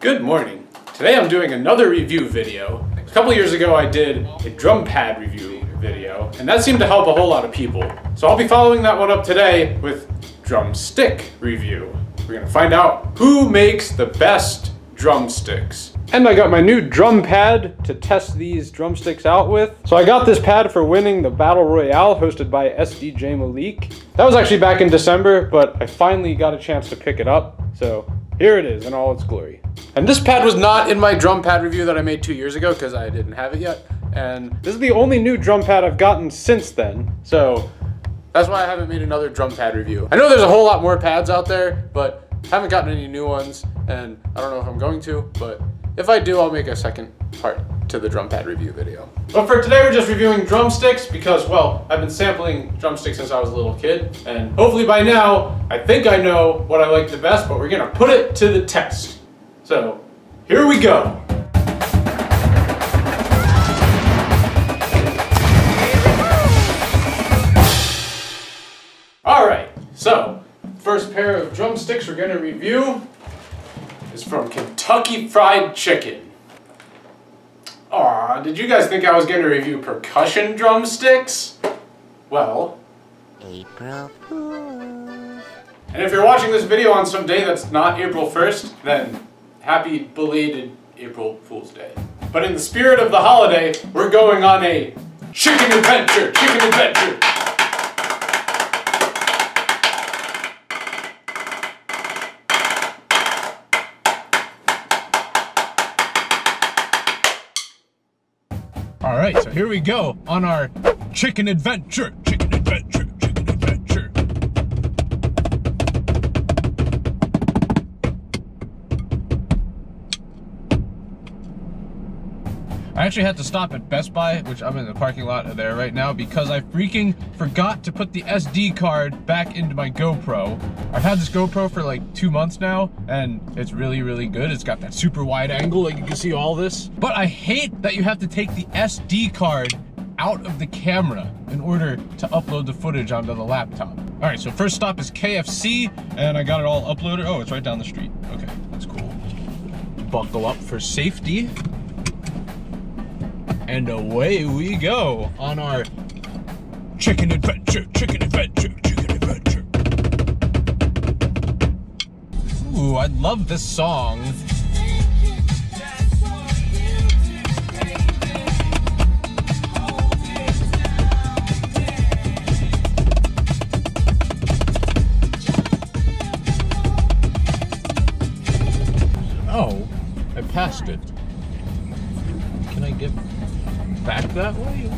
Good morning. Today I'm doing another review video. A couple years ago I did a drum pad review video, and that seemed to help a whole lot of people. So I'll be following that one up today with drumstick review. We're gonna find out who makes the best drumsticks. And I got my new drum pad to test these drumsticks out with. So I got this pad for winning the Battle Royale hosted by SDJ Malik. That was actually back in December, but I finally got a chance to pick it up. So here it is in all its glory. And this pad was not in my drum pad review that I made 2 years ago because I didn't have it yet. And this is the only new drum pad I've gotten since then. So that's why I haven't made another drum pad review. I know there's a whole lot more pads out there, but haven't gotten any new ones. And I don't know if I'm going to, but if I do, I'll make a second part to the drum pad review video. But for today, we're just reviewing drumsticks because, well, I've been sampling drumsticks since I was a little kid. And hopefully by now, I think I know what I like the best, but we're gonna put it to the test. So here we go. All right, so first pair of drumsticks we're gonna review is from Kentucky Fried Chicken. Aw, did you guys think I was gonna review percussion drumsticks? Well, April Fool. And if you're watching this video on some day that's not April 1st, then happy belated April Fool's Day. But in the spirit of the holiday, we're going on a chicken adventure, chicken adventure. All right, so here we go on our chicken adventure, chicken adventure, chicken adventure. I actually had to stop at Best Buy, which I'm in the parking lot there right now, because I freaking forgot to put the SD card back into my GoPro. I've had this GoPro for like 2 months now, and it's really, really good. It's got that super wide angle, like you can see all this. But I hate that you have to take the SD card out of the camera in order to upload the footage onto the laptop. All right, so first stop is KFC, and I got it all uploaded. Oh, it's right down the street. Okay, that's cool. Buckle up for safety. And away we go on our chicken adventure, chicken adventure, chicken adventure. Ooh, I love this song. Oh, I passed it. Can I get back that way?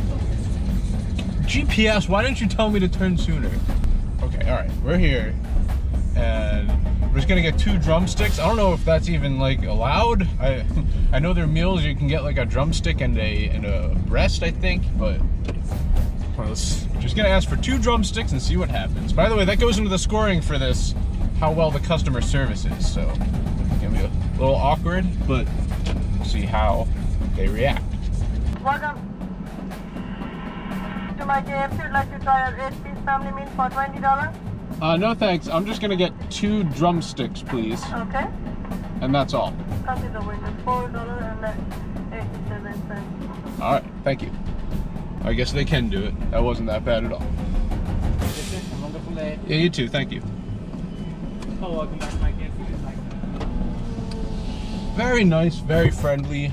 GPS, why didn't you tell me to turn sooner? Okay, all right, we're here, and we're just gonna get 2 drumsticks. I don't know if that's even like allowed. I know there are meals you can get like a drumstick and a breast, I think, but well, we're just gonna ask for 2 drumsticks and see what happens. By the way, that goes into the scoring for this, how well the customer service is. So it's gonna be a little awkward, but we'll see how they react. Welcome to my KFC. Would like to try our 8-piece family meal for $20? No thanks. I'm just gonna get 2 drumsticks, please. Okay. And that's all. Comes with the window, $4.87. All right, thank you. I guess they can do it. That wasn't that bad at all. Yeah, you too. Thank you. Oh, welcome back to my KFC. Very nice, very friendly.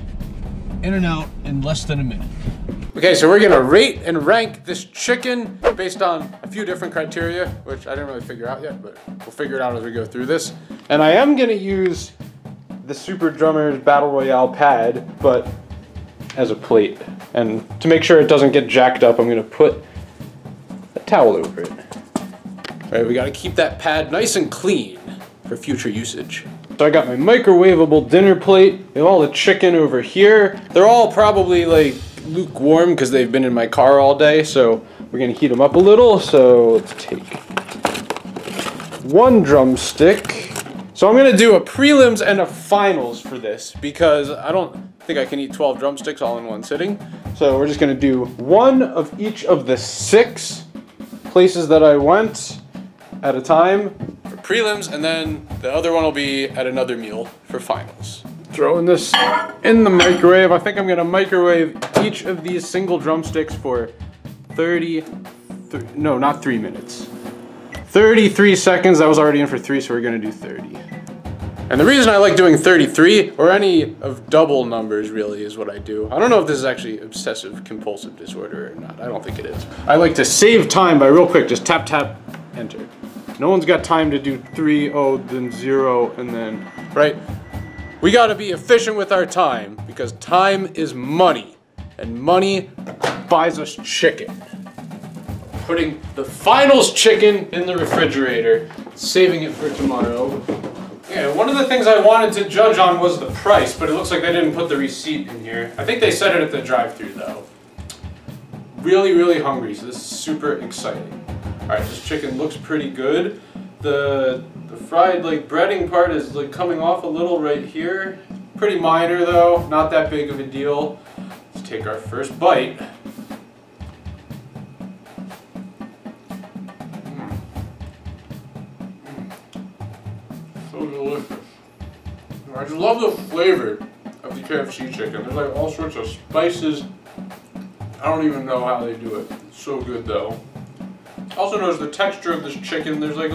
In and out in less than a minute. Okay, so we're gonna rate and rank this chicken based on a few different criteria, which I didn't really figure out yet, but we'll figure it out as we go through this. And I am gonna use the Super Drummers Battle Royale pad, but as a plate. And to make sure it doesn't get jacked up, I'm gonna put a towel over it. All right, we gotta keep that pad nice and clean for future usage. So I got my microwavable dinner plate. We have all the chicken over here. They're all probably like lukewarm because they've been in my car all day. So we're gonna heat them up a little. So let's take 1 drumstick. So I'm gonna do a prelims and a finals for this because I don't think I can eat 12 drumsticks all in one sitting. So we're just gonna do 1 of each of the 6 places that I went at a time for prelims, and then the other one will be at another meal for finals. Throwing this in the microwave. I think I'm gonna microwave each of these single drumsticks for 3 minutes. 33 seconds. That was already in for 3, so we're gonna do 30. And the reason I like doing 33, or any of double numbers really, is what I do. I don't know if this is actually obsessive compulsive disorder or not. I don't think it is. I like to save time by real quick, just tap, tap, enter. No one's got time to do 3, oh, then 0, and then, right? We gotta be efficient with our time, because time is money, and money buys us chicken. Putting the finals chicken in the refrigerator, saving it for tomorrow. Yeah, one of the things I wanted to judge on was the price, but it looks like they didn't put the receipt in here. I think they said it at the drive-thru though. Really, really hungry, so this is super exciting. All right, this chicken looks pretty good. The fried like breading part is like coming off a little right here. Pretty minor though, not that big of a deal. Let's take our first bite. So delicious. I just love the flavor of the KFC chicken. There's like all sorts of spices. I don't even know how they do it. It's so good though. Also notice the texture of this chicken. There's like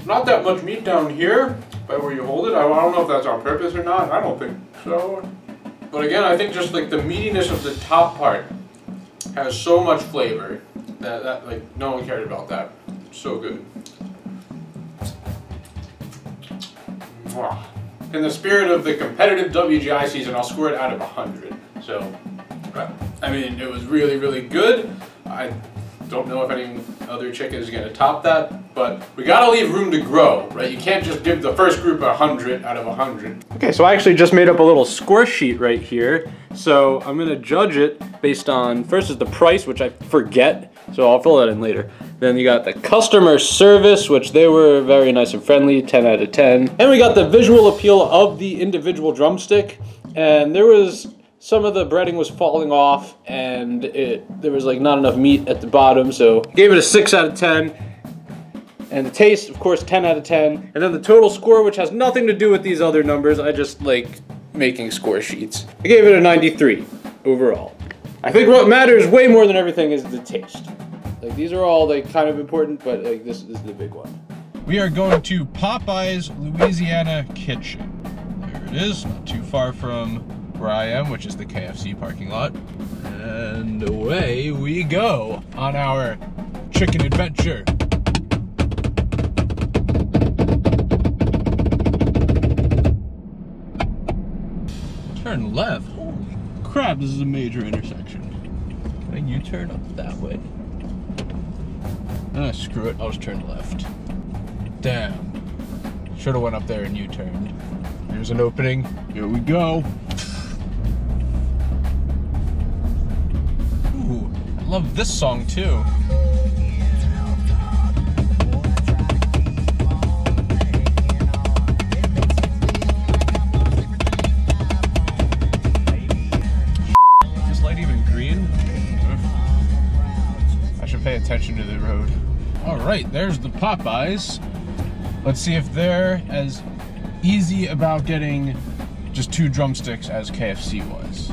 not that much meat down here by where you hold it. I don't know if that's on purpose or not. I don't think so. But again, I think just like the meatiness of the top part has so much flavor that like no one cared about that. It's so good. In the spirit of the competitive WGI season, I'll score it out of 100. So, I mean, it was really, really good. I don't know if any other chicken is going to top that, but we got to leave room to grow, right? You can't just give the first group 100 out of 100. Okay, so I actually just made up a little score sheet right here. So I'm going to judge it based on, first is the price, which I forget, so I'll fill that in later. Then you got the customer service, which they were very nice and friendly, 10 out of 10. And we got the visual appeal of the individual drumstick. And there was, some of the breading was falling off and there was like not enough meat at the bottom, so gave it a 6 out of 10. And the taste, of course, 10 out of 10. And then the total score, which has nothing to do with these other numbers, I just like making score sheets. I gave it a 93 overall. I think what matters way more than everything is the taste. Like these are all like kind of important, but like this is the big one. We are going to Popeyes, Louisiana kitchen. There it is, not too far from where I am, which is the KFC parking lot. And away we go on our chicken adventure. Turn left. Holy crap, this is a major intersection. Can I U-turn up that way? Screw it, I'll just turn left. Damn. Should have went up there and U-turned. Here's an opening. Here we go. Ooh, I love this song too. Is this light even green? I should pay attention to the road. All right, there's the Popeyes. Let's see if they're as easy about getting just 2 drumsticks as KFC was.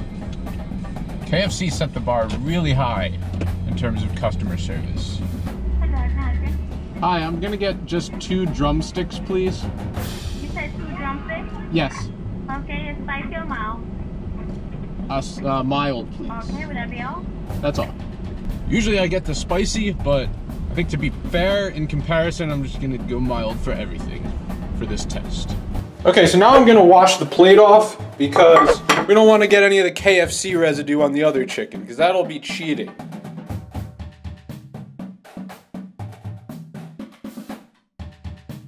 KFC set the bar really high in terms of customer service. Hi, I'm gonna get just 2 drumsticks, please. You said 2 drumsticks? Yes. Okay, is spicy or mild? Mild, please. Okay, would that be all? That's all. Usually I get the spicy, but I think to be fair in comparison, I'm just gonna go mild for everything for this test. Okay, so now I'm gonna wash the plate off because we don't want to get any of the KFC residue on the other chicken because that'll be cheating.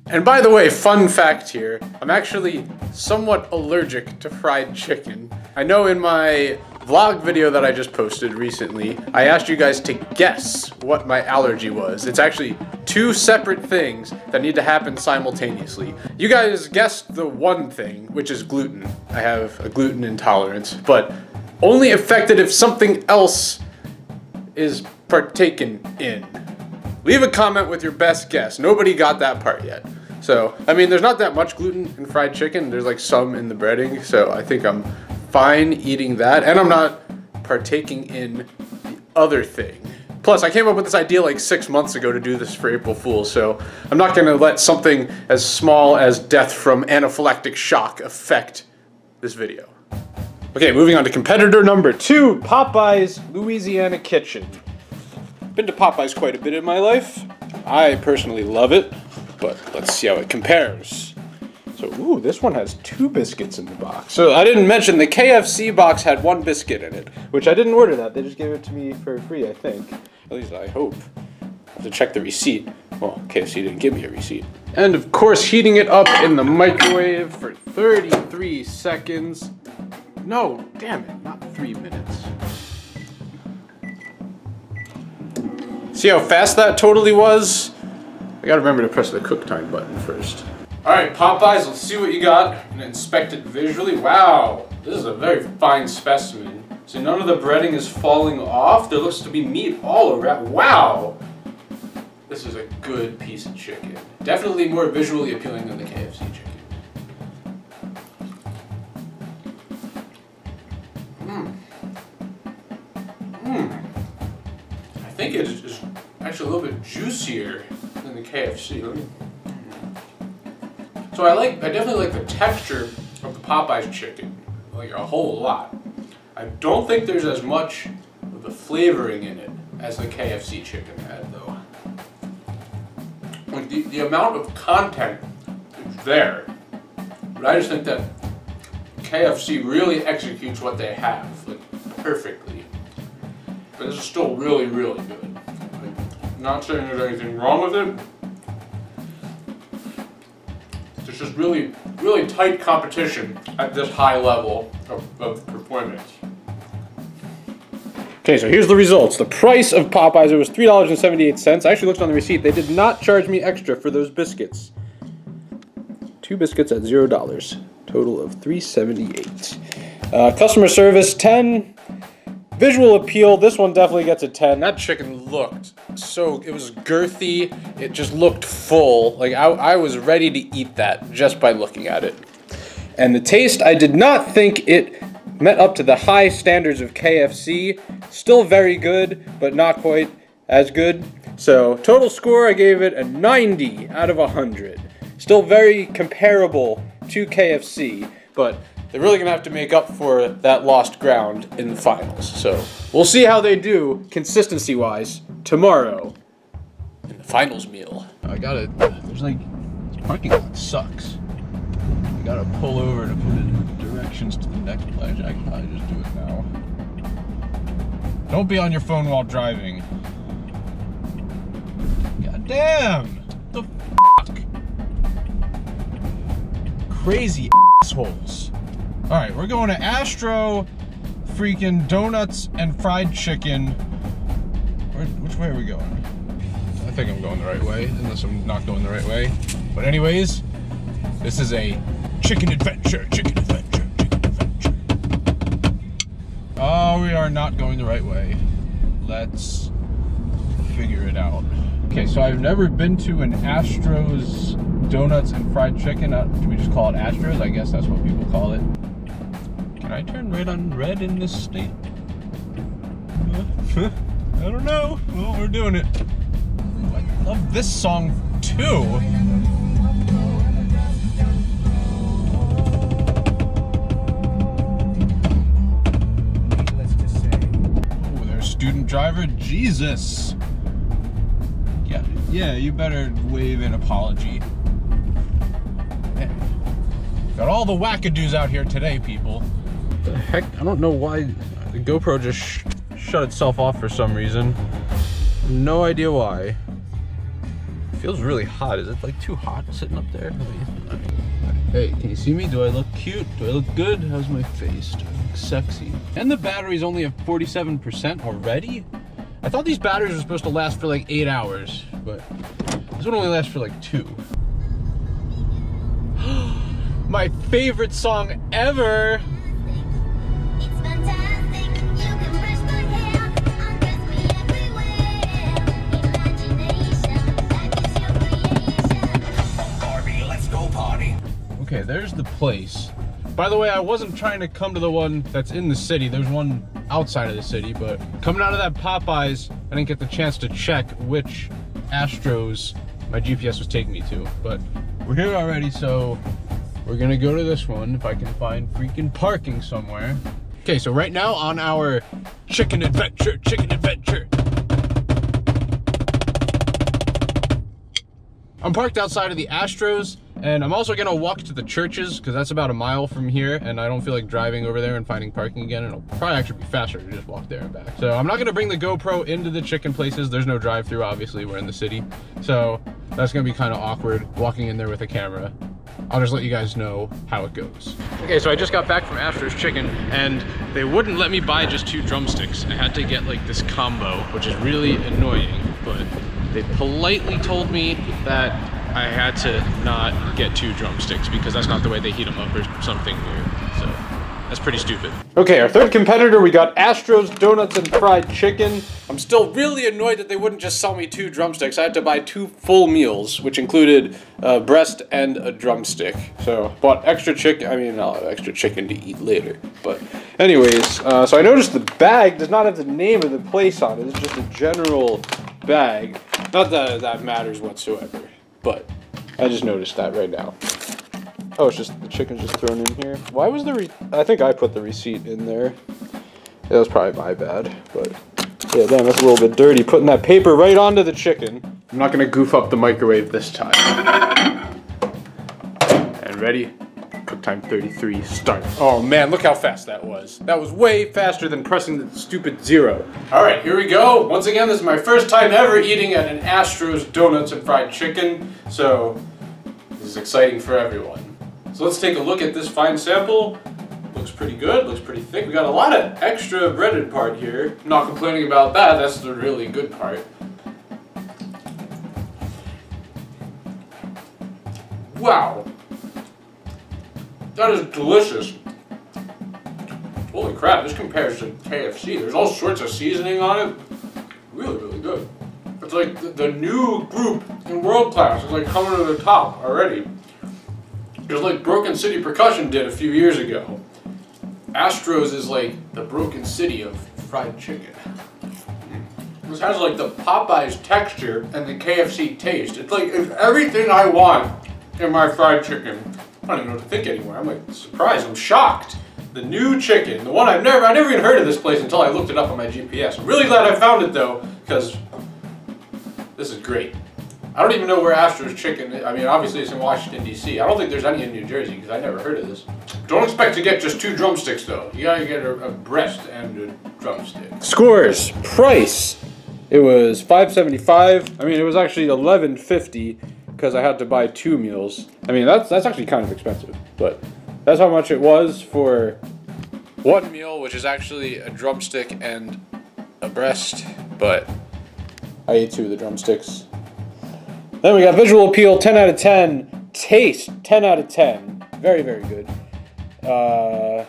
And by the way, fun fact here, I'm actually somewhat allergic to fried chicken. I know in my vlog video that I just posted recently, I asked you guys to guess what my allergy was. It's actually 2 separate things that need to happen simultaneously. You guys guessed the one thing, which is gluten. I have a gluten intolerance, but only affected if something else is partaken in. Leave a comment with your best guess. Nobody got that part yet. So, I mean, there's not that much gluten in fried chicken. There's like some in the breading, so I think I'm fine eating that. And I'm not partaking in the other thing. Plus, I came up with this idea like 6 months ago to do this for April Fool's, so I'm not gonna let something as small as death from anaphylactic shock affect this video. Okay, moving on to competitor number 2, Popeyes Louisiana Kitchen. Been to Popeyes quite a bit in my life. I personally love it, but let's see how it compares. So, ooh, this one has 2 biscuits in the box. So I didn't mention the KFC box had 1 biscuit in it, which I didn't order that. They just gave it to me for free, I think. At least I hope. I have to check the receipt. Well, KFC didn't give me a receipt. And of course, heating it up in the microwave for 33 seconds. No, damn it, not 3 minutes. See how fast that totally was? I gotta remember to press the cook time button first. All right, Popeyes, let's see what you got and inspect it visually. Wow, this is a very fine specimen. So none of the breading is falling off. There looks to be meat all around. Wow, this is a good piece of chicken. Definitely more visually appealing than the KFC chicken. I think it is actually a little bit juicier than the KFC. So I definitely like the texture of the Popeyes chicken, like a whole lot. I don't think there's as much of the flavoring in it as the KFC chicken had, though. Like the amount of content is there, but I just think that KFC really executes what they have, like, perfectly. But this is still really, really good. Like, not saying there's anything wrong with it. There's just really, really tight competition at this high level of performance. Okay, so here's the results. The price of Popeyes, it was $3.78. I actually looked on the receipt. They did not charge me extra for those biscuits. 2 biscuits at $0. Total of $3.78. Customer service, 10. Visual appeal, this one definitely gets a 10. That chicken looked so, it was girthy. It just looked full. Like, I was ready to eat that just by looking at it. And the taste, I did not think it met up to the high standards of KFC. Still very good, but not quite as good. So, total score, I gave it a 90 out of 100. Still very comparable to KFC, but they're really gonna have to make up for that lost ground in the finals. So we'll see how they do consistency-wise tomorrow in the finals meal. I gotta, there's like, this parking lot sucks. I gotta pull over to put in directions to the next place. I can probably just do it now. Don't be on your phone while driving. God damn! The fuck? Crazy assholes. Alright, we're going to Astro freaking donuts and fried chicken. Which way are we going? I think I'm going the right way, unless I'm not going the right way. But anyways, this is a chicken adventure, chicken adventure, chicken adventure. Oh, we are not going the right way. Let's figure it out. Okay, so I've never been to an Astros donuts and fried chicken. Do we just call it Astros? I guess that's what people call it. Can I turn red on red in this state? I don't know. Well, we're doing it. Ooh, I love this song too. Oh, there's student driver. Jesus. Yeah, you better wave an apology. Got all the wackadoos out here today, people. What the heck? I don't know why the GoPro just shut itself off for some reason. No idea why. It feels really hot. Is it like too hot sitting up there? Hey, can you see me? Do I look cute? Do I look good? How's my face? Do I look sexy? And the battery's only at 47% already? I thought these batteries were supposed to last for like 8 hours, but this one only lasts for like 2. My favorite song ever! It's fantastic, you can brush my hair, undress me everywhere. Imagination, that is your creation. Okay, there's the place. By the way, I wasn't trying to come to the one that's in the city. There's one outside of the city, but coming out of that Popeyes, I didn't get the chance to check which Astros my GPS was taking me to. But we're here already, so we're gonna go to this one if I can find freaking parking somewhere. Okay, so right now on our chicken adventure. I'm parked outside of the Astros, and I'm also gonna walk to the churches because that's about a mile from here, and I don't feel like driving over there and finding parking again. It'll probably actually be faster to just walk there and back. So I'm not gonna bring the GoPro into the chicken places. There's no drive-through, obviously, we're in the city. So that's gonna be kind of awkward walking in there with a camera. I'll just let you guys know how it goes. Okay, so I just got back from Astros Chicken, and they wouldn't let me buy just 2 drumsticks. I had to get like this combo, which is really annoying, but they politely told me that I had to not get 2 drumsticks because that's not the way they heat them up or something weird. So that's pretty stupid. Okay, our third competitor, we got Astros Donuts and Fried Chicken. I'm still really annoyed that they wouldn't just sell me 2 drumsticks. I had to buy 2 full meals, which included a breast and a drumstick. So bought extra chicken. I mean, I'll have extra chicken to eat later. But anyways, so I noticed the bag does not have the name of the place on it. It's just a general bag. Not that that matters whatsoever, but I just noticed that right now. Oh, it's just the chicken's just thrown in here. Why was the I think I put the receipt in there. That was probably my bad, but yeah, damn, that's a little bit dirty putting that paper right onto the chicken. I'm not gonna goof up the microwave this time. And ready? Cook time 33, start. Oh man, look how fast that was. That was way faster than pressing the stupid 0. All right, here we go. Once again, this is my first time ever eating at an Astros Donuts and Fried Chicken, so this is exciting for everyone. So let's take a look at this fine sample. Looks pretty good, looks pretty thick. We got a lot of extra breaded part here. I'm not complaining about that, that's the really good part. Wow. That is delicious. Holy crap, this compares to KFC. There's all sorts of seasoning on it. Really, really good. It's like the new group in world class. It's like coming to the top already. Just like Broken City Percussion did a few years ago. Astros is like the Broken City of fried chicken. This has like the Popeyes texture and the KFC taste. It's like it's everything I want in my fried chicken. I don't even know what to think anymore. I'm like surprised, I'm shocked. The new chicken, the one I never even heard of this place until I looked it up on my GPS. I'm really glad I found it though, because this is great. I don't even know where Astros Chicken is. I mean, obviously it's in Washington, D.C. I don't think there's any in New Jersey because I never heard of this. Don't expect to get just 2 drumsticks though. You gotta get a breast and a drumstick. Scores, price. It was $5.75. I mean, it was actually $11.50 because I had to buy 2 meals. I mean, that's actually kind of expensive, but that's how much it was for 1 meal, which is actually a drumstick and a breast, but I ate 2 of the drumsticks. Then we got visual appeal, 10 out of 10. Taste, 10 out of 10. Very, very good. Oh,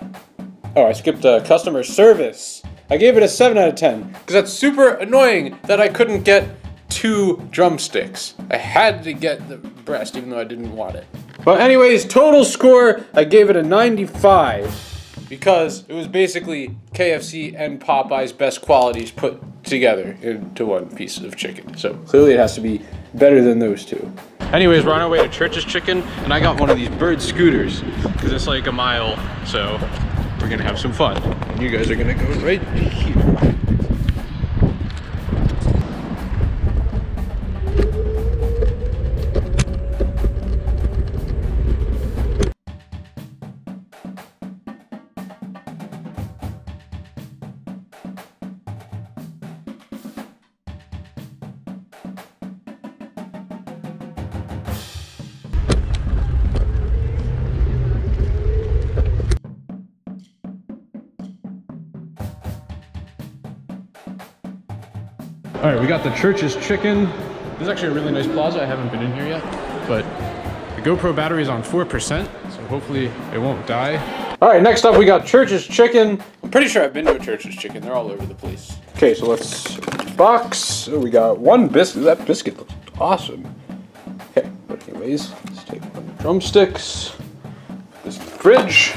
I skipped customer service. I gave it a 7 out of 10 because that's super annoying that I couldn't get 2 drumsticks. I had to get the breast even though I didn't want it. But anyways, total score, I gave it a 95 because it was basically KFC and Popeye's best qualities put together into one piece of chicken. So clearly it has to be better than those 2. Anyways, we're on our way to Church's Chicken, and I got one of these bird scooters because it's like a mile, so we're gonna have some fun. And you guys are gonna go right here. All right, we got the Church's Chicken. This is actually a really nice plaza. I haven't been in here yet, but the GoPro battery is on 4%, so hopefully it won't die. All right, next up we got Church's Chicken. I'm pretty sure I've been to a Church's Chicken. They're all over the place. Okay, so let's box. So we got 1 biscuit. That biscuit looks awesome. Okay, but anyways, let's take 1 drumsticks. fridge.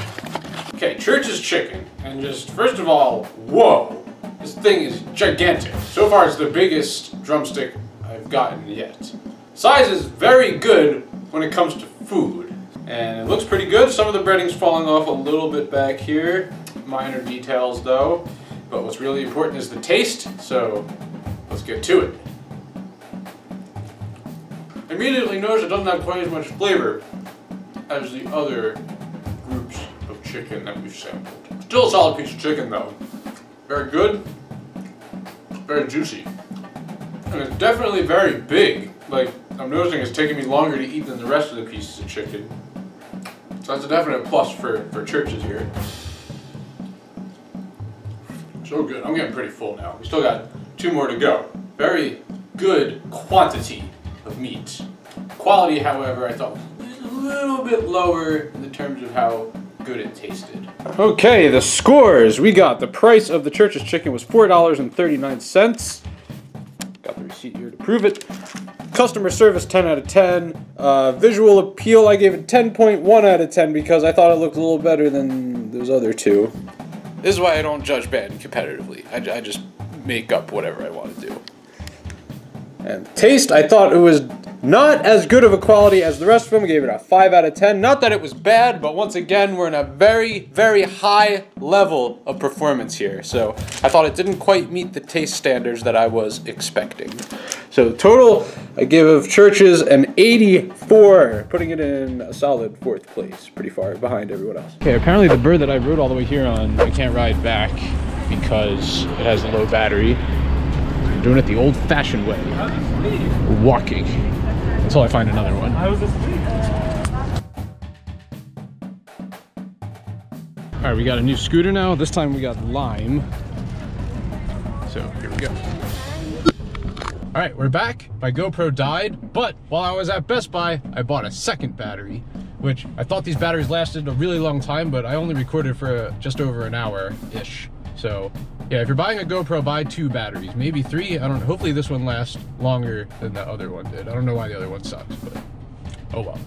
Okay, Church's chicken. And just, first of all, whoa. This thing is gigantic. So far it's the biggest drumstick I've gotten yet. Size is very good when it comes to food. And it looks pretty good. Some of the breading's falling off a little bit back here. Minor details though. But what's really important is the taste, so let's get to it. Immediately notice it doesn't have quite as much flavor as the other groups of chicken that we've sampled. Still a solid piece of chicken though. Very good, very juicy. And it's definitely very big. Like, I'm noticing it's taking me longer to eat than the rest of the pieces of chicken. So that's a definite plus for Church's here. So good. I'm getting pretty full now. We still got 2 more to go. Very good quantity of meat. Quality, however, I thought was a little bit lower in the terms of how good it tasted. Okay, the scores. We got the price of the Church's chicken was $4.39. Got the receipt here to prove it. Customer service 10 out of 10. Visual appeal, I gave it 10.1 out of 10 because I thought it looked a little better than those other 2. This is why I don't judge bad competitively. I just make up whatever I want to do. And taste, I thought it was not as good of a quality as the rest of them. I gave it a 5 out of 10. Not that it was bad, but once again, we're in a very, very high level of performance here. So I thought it didn't quite meet the taste standards that I was expecting. So total, I give Church's an 84, putting it in a solid 4th place, pretty far behind everyone else. Okay, apparently the bird that I rode all the way here on, I can't ride back because it has a low battery. I'm doing it the old-fashioned way, walking, until I find another one. All right, we got a new scooter now. This time we got lime. So here we go. All right, we're back. My GoPro died, but while I was at Best Buy, I bought a second battery, which I thought these batteries lasted a really long time, but I only recorded for just over an hour-ish. So yeah, if you're buying a GoPro, buy 2 batteries, maybe 3. I don't know. Hopefully this one lasts longer than the other one did. I don't know why the other one sucks, but oh well.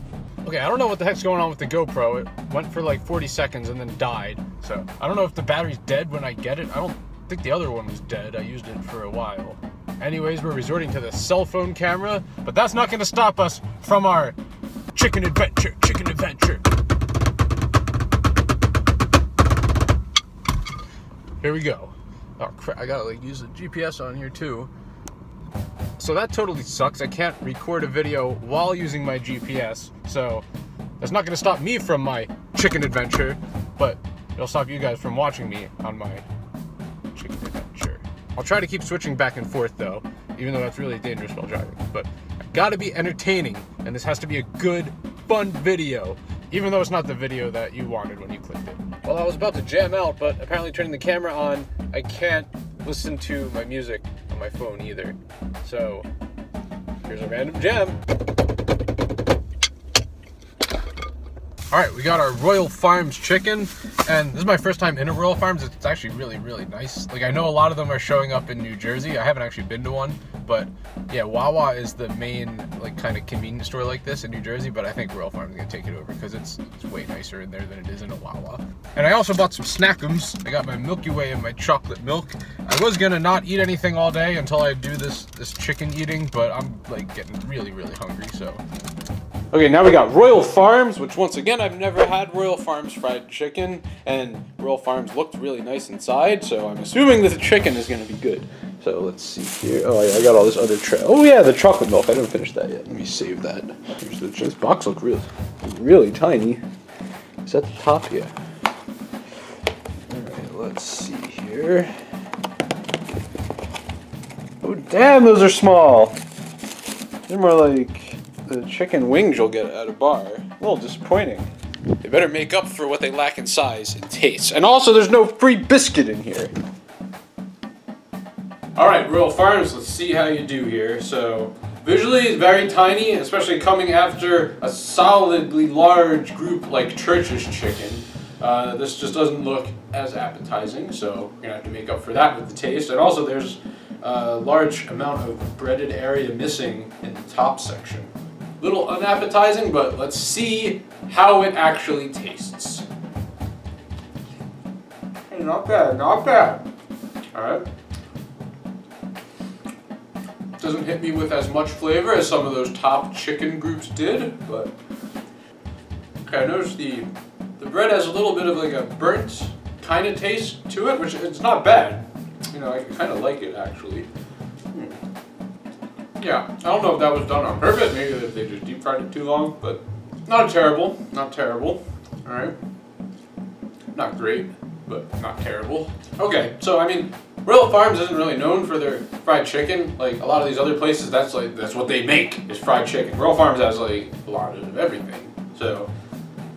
Okay, I don't know what the heck's going on with the GoPro. It went for like 40 seconds and then died. So I don't know if the battery's dead when I get it. I don't think the other one was dead. I used it for a while. Anyways, we're resorting to the cell phone camera, but that's not going to stop us from our chicken adventure. Here we go. Oh crap, I gotta like use the GPS on here too. So that totally sucks. I can't record a video while using my GPS, so that's not gonna stop me from my chicken adventure, but it'll stop you guys from watching me on my chicken adventure. I'll try to keep switching back and forth though, even though that's really dangerous while driving, but I've gotta be entertaining, and this has to be a good, fun video, even though it's not the video that you wanted when you clicked it. Well, I was about to jam out, but apparently turning the camera on, I can't listen to my music on my phone either. So, here's a random jam. All right, we got our Royal Farms chicken, and this is my first time in a Royal Farms. It's actually really, really nice. Like, I know a lot of them are showing up in New Jersey. I haven't actually been to one, but yeah, Wawa is the main, like, kind of convenience store like this in New Jersey, but I think Royal Farms is gonna take it over because it's way nicer in there than it is in a Wawa. And I also bought some snackums. I got my Milky Way and my chocolate milk. I was gonna not eat anything all day until I do this chicken eating, but I'm, like, getting really, really hungry, so. Okay, now we got Royal Farms, which once again, I've never had Royal Farms fried chicken, and Royal Farms looked really nice inside, so I'm assuming that the chicken is going to be good. So let's see here. Oh, yeah, I got all this other oh yeah, the chocolate milk. I didn't finish that yet. Let me save that. This box looks really tiny. It's at the top here. All right, let's see here. Oh, damn, those are small. They're more like the chicken wings you'll get at a bar. A little disappointing. They better make up for what they lack in size and taste. And also, there's no free biscuit in here. Alright, Royal Farms, let's see how you do here. So, visually, it's very tiny, especially coming after a solidly large group like Church's chicken. This just doesn't look as appetizing, so we're gonna have to make up for that with the taste. And also, there's a large amount of breaded area missing in the top section. Little unappetizing, but let's see how it actually tastes. not bad, not bad. Alright. Doesn't hit me with as much flavor as some of those top chicken groups did, but... Okay, I noticed the bread has a little bit of like a burnt kind of taste to it, which it's not bad. You know, I kind of like it actually. Yeah, I don't know if that was done on purpose, maybe if they just deep fried it too long, but not terrible, not terrible. Alright. Not great, but not terrible. Okay, so I mean, Royal Farms isn't really known for their fried chicken. Like a lot of these other places, that's what they make is fried chicken. Royal Farms has like a lot of everything. So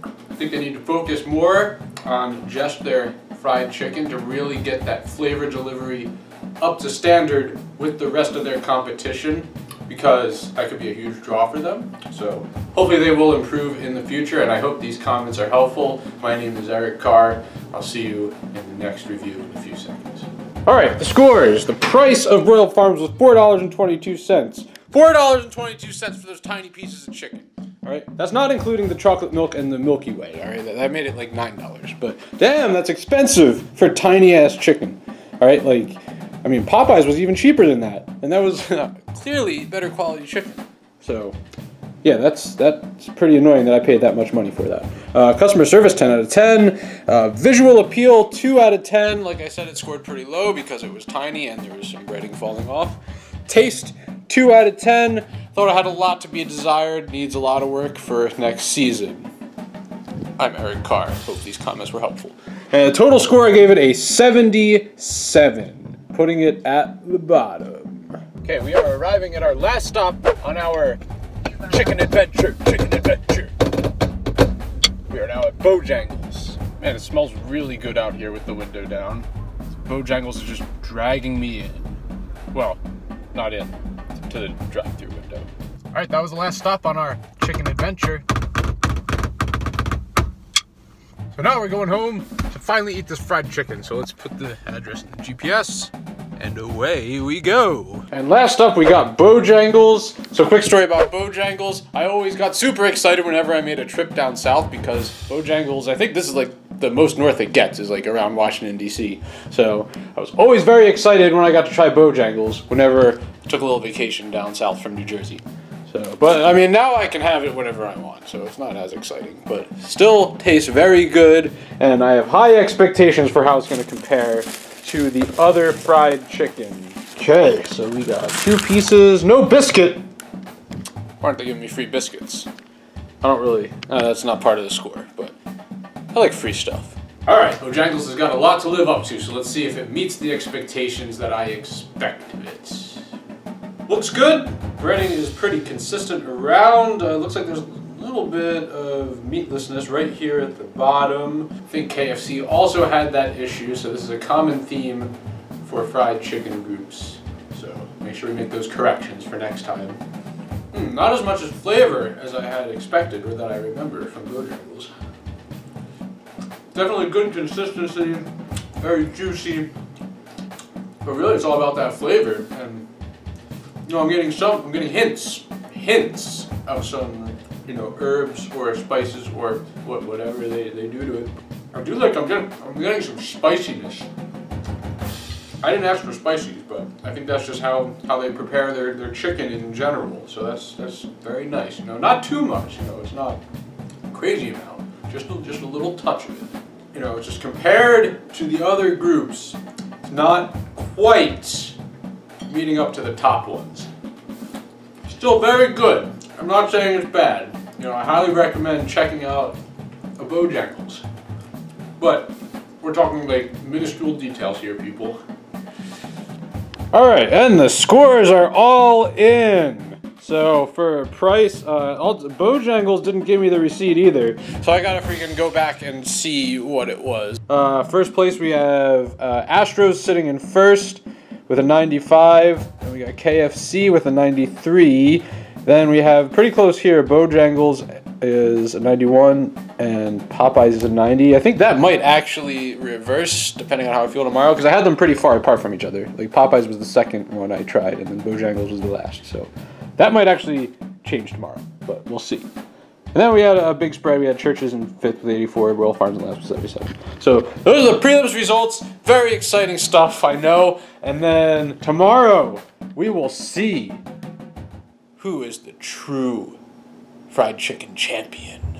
I think they need to focus more on just their fried chicken to really get that flavor delivery up to standard with the rest of their competition, because that could be a huge draw for them. So hopefully they will improve in the future, and I hope these comments are helpful. My name is Eric Carr. I'll see you in the next review in a few seconds. All right, the scores. The price of Royal Farms was $4.22. $4.22 for those tiny pieces of chicken. All right, that's not including the chocolate milk and the Milky Way. All right, that made it like $9. But damn, that's expensive for tiny ass chicken. All right, like, I mean, Popeyes was even cheaper than that, and that was clearly better quality chicken. So, yeah, that's pretty annoying that I paid that much money for that. Customer service, 10 out of 10. Visual appeal, 2 out of 10. Like I said, it scored pretty low because it was tiny and there was some breading falling off. Taste, 2 out of 10. Thought it had a lot to be desired. Needs a lot of work for next season. I'm Eric Carr. Hope these comments were helpful. And the total score, I gave it a 77, putting it at the bottom. Okay, we are arriving at our last stop on our chicken adventure. We are now at Bojangles. Man, it smells really good out here with the window down. Bojangles is just dragging me in. Well, not in, to the drive-thru window. All right, that was the last stop on our chicken adventure. So now we're going home to finally eat this fried chicken. So let's put the address in the GPS, and away we go. And last up, we got Bojangles. So quick story about Bojangles. I always got super excited whenever I made a trip down south, because Bojangles, I think this is like the most north it gets, is like around Washington, D.C. So I was always very excited when I got to try Bojangles whenever I took a little vacation down south from New Jersey. So, but I mean, now I can have it whenever I want, so it's not as exciting, but still tastes very good, and I have high expectations for how it's going to compare to the other fried chicken. Okay, so we got 2 pieces, no biscuit. Why aren't they giving me free biscuits? I don't really, that's not part of the score, but I like free stuff. All right, Bojangles has got a lot to live up to, so let's see if it meets the expectations that I expect of it. Looks good. Breading is pretty consistent around. Looks like there's a little bit of meatlessness right here at the bottom. I think KFC also had that issue, so this is a common theme for fried chicken groups. So make sure we make those corrections for next time. Not as much as flavor as I had expected, or that I remember from Bojangles. Definitely good consistency, very juicy, but really it's all about that flavor. And you know, I'm getting hints of some, you know, herbs or spices or whatever they do to it. I do like, I'm getting some spiciness. I didn't ask for spicy, but I think that's just how they prepare their chicken in general. So that's very nice. You know, not too much. You know, it's not a crazy amount. Just a little touch of it. You know, just compared to the other groups, it's not quite meeting up to the top ones. Still very good. I'm not saying it's bad. You know, I highly recommend checking out a Bojangles. But we're talking like minuscule details here, people. All right, and the scores are all in. So for price, Bojangles didn't give me the receipt either, so I gotta freaking go back and see what it was. First place we have Astros sitting in first with a 95, and we got KFC with a 93. Then we have pretty close here, Bojangles is a 91 and Popeyes is a 90. I think that might actually reverse depending on how I feel tomorrow, because I had them pretty far apart from each other. Like Popeyes was the second one I tried, and then Bojangles was the last. So that might actually change tomorrow, but we'll see. And then we had a big spread. We had Churches in 5th with 84, Royal Farms in last with 77. So those are the prelims results. Very exciting stuff, I know. And then tomorrow we will see who is the true fried chicken champion.